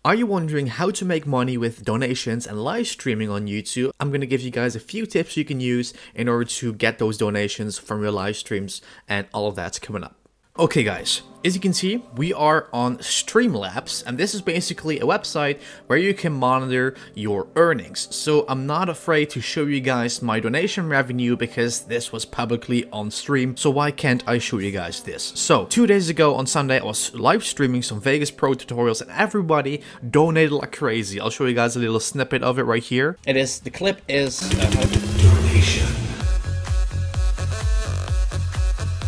Are you wondering how to make money with donations and live streaming on YouTube? I'm going to give you guys a few tips you can use in order to get those donations from your live streams, and all of that's coming up. Okay guys, as you can see, we are on Streamlabs, and this is basically a website where you can monitor your earnings. So I'm not afraid to show you guys my donation revenue because this was publicly on stream, so why can't I show you guys this? So 2 days ago on Sunday, I was live streaming some Vegas Pro tutorials and everybody donated like crazy. I'll show you guys a little snippet of it right here. The clip is donation.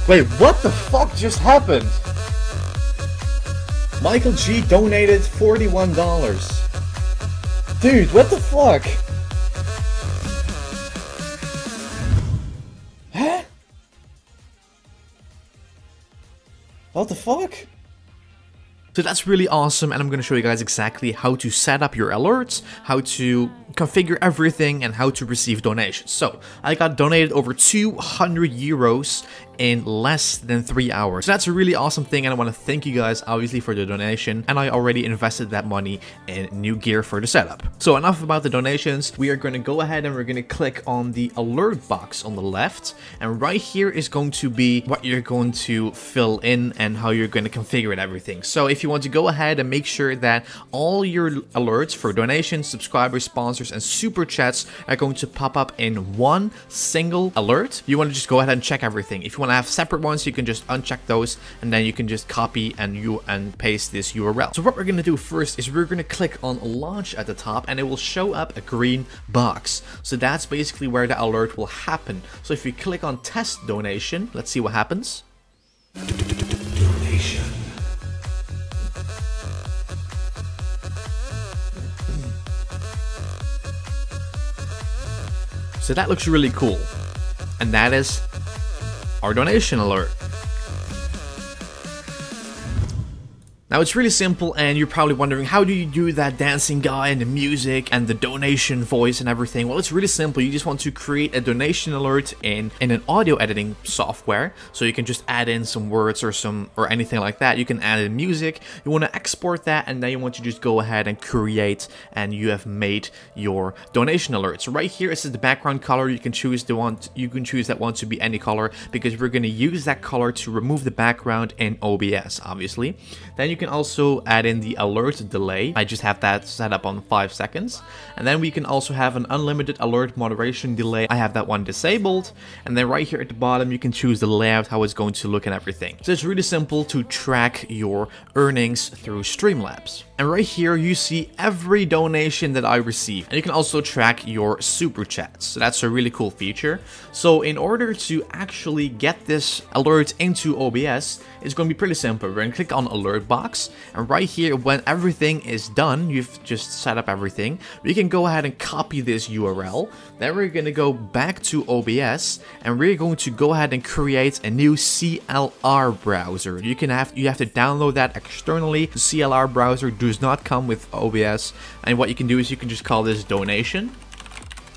Wait, what the fuck just happened? Michael G donated $41. Dude, what the fuck? Huh? What the fuck? So that's really awesome, and I'm going to show you guys exactly how to set up your alerts, how to configure everything, and how to receive donations. So I got donated over 200 euros in less than 3 hours. So that's a really awesome thing, and I want to thank you guys obviously for the donation, and I already invested that money in new gear for the setup. So enough about the donations. We are going to go ahead and we're going to click on the alert box on the left, and right here is going to be what you're going to fill in and how you're going to configure it, everything. So if you want to go ahead and make sure that all your alerts for donations, subscribers, sponsors, and super chats are going to pop up in one single alert, you want to just go ahead and check everything. If you want to have separate ones, you can just uncheck those, and then you can just copy and paste this URL. So what we're going to do first is we're going to click on launch at the top, and it will show up a green box. So that's basically where the alert will happen. So if you click on test donation, let's see what happens. Donation. So that looks really cool, and that is our donation alert. Now it's really simple, and you're probably wondering, how do you do that dancing guy and the music and the donation voice and everything? Well, it's really simple. You just want to create a donation alert in an audio editing software. So you can just add in some words or anything like that. You can add in music. You want to export that, and then you want to just go ahead and create, and you have made your donation alert. So right here is the background color. You can choose that one to be any color, because we're going to use that color to remove the background in OBS, obviously. Then you can also add in the alert delay. I just have that set up on 5 seconds. And then we can also have an unlimited alert moderation delay. I have that one disabled. And then right here at the bottom, you can choose the layout, how it's going to look and everything. So it's really simple to track your earnings through Streamlabs. And right here, you see every donation that I receive. And you can also track your super chats. So that's a really cool feature. So in order to actually get this alert into OBS, it's going to be pretty simple. We're going to click on alert box. And right here, when everything is done, you've just set up everything, we can go ahead and copy this URL. Then we're going to go back to OBS, and we're going to go ahead and create a new CLR browser. You have to download that externally. The CLR browser does not come with OBS, and what you can do is you can just call this donation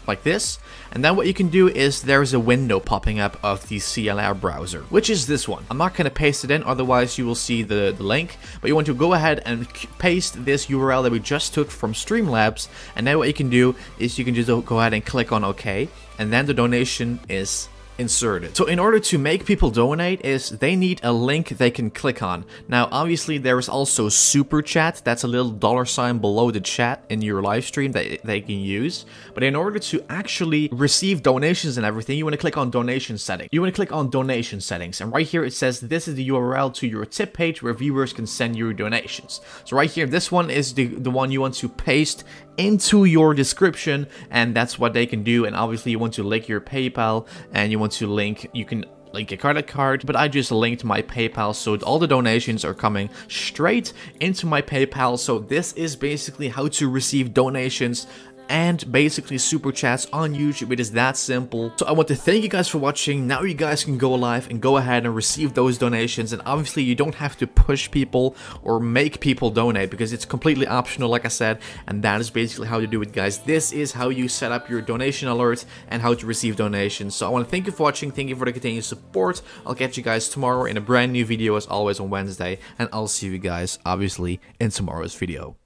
like this, and then what you can do is there's a window popping up of the CLR browser, which is this one. I'm not going to paste it in, otherwise you will see the link, but you want to go ahead and paste this URL that we just took from Streamlabs, and then what you can do is you can just go ahead and click on OK, and then the donation is inserted. So in order to make people donate, they need a link they can click on. Now obviously there is also super chat. That's a little $sign below the chat in your live stream that they can use. But in order to actually receive donations and everything, you want to click on donation settings. And right here it says this is the URL to your tip page where viewers can send you donations. So right here, this one is the one you want to paste into your description, and that's what they can do. And obviously you want to link your PayPal, and you can link a credit card, but I just linked my PayPal, so all the donations are coming straight into my PayPal. So this is basically how to receive donations and basically super chats on YouTube. It is that simple. So I want to thank you guys for watching. Now you guys can go live and go ahead and receive those donations, and obviously you don't have to push people or make people donate because it's completely optional, like I said, and that is basically how to do it, guys. This is how you set up your donation alert and how to receive donations. So I want to thank you for watching, thank you for the continued support. I'll catch you guys tomorrow in a brand new video as always on Wednesday, and I'll see you guys obviously in tomorrow's video.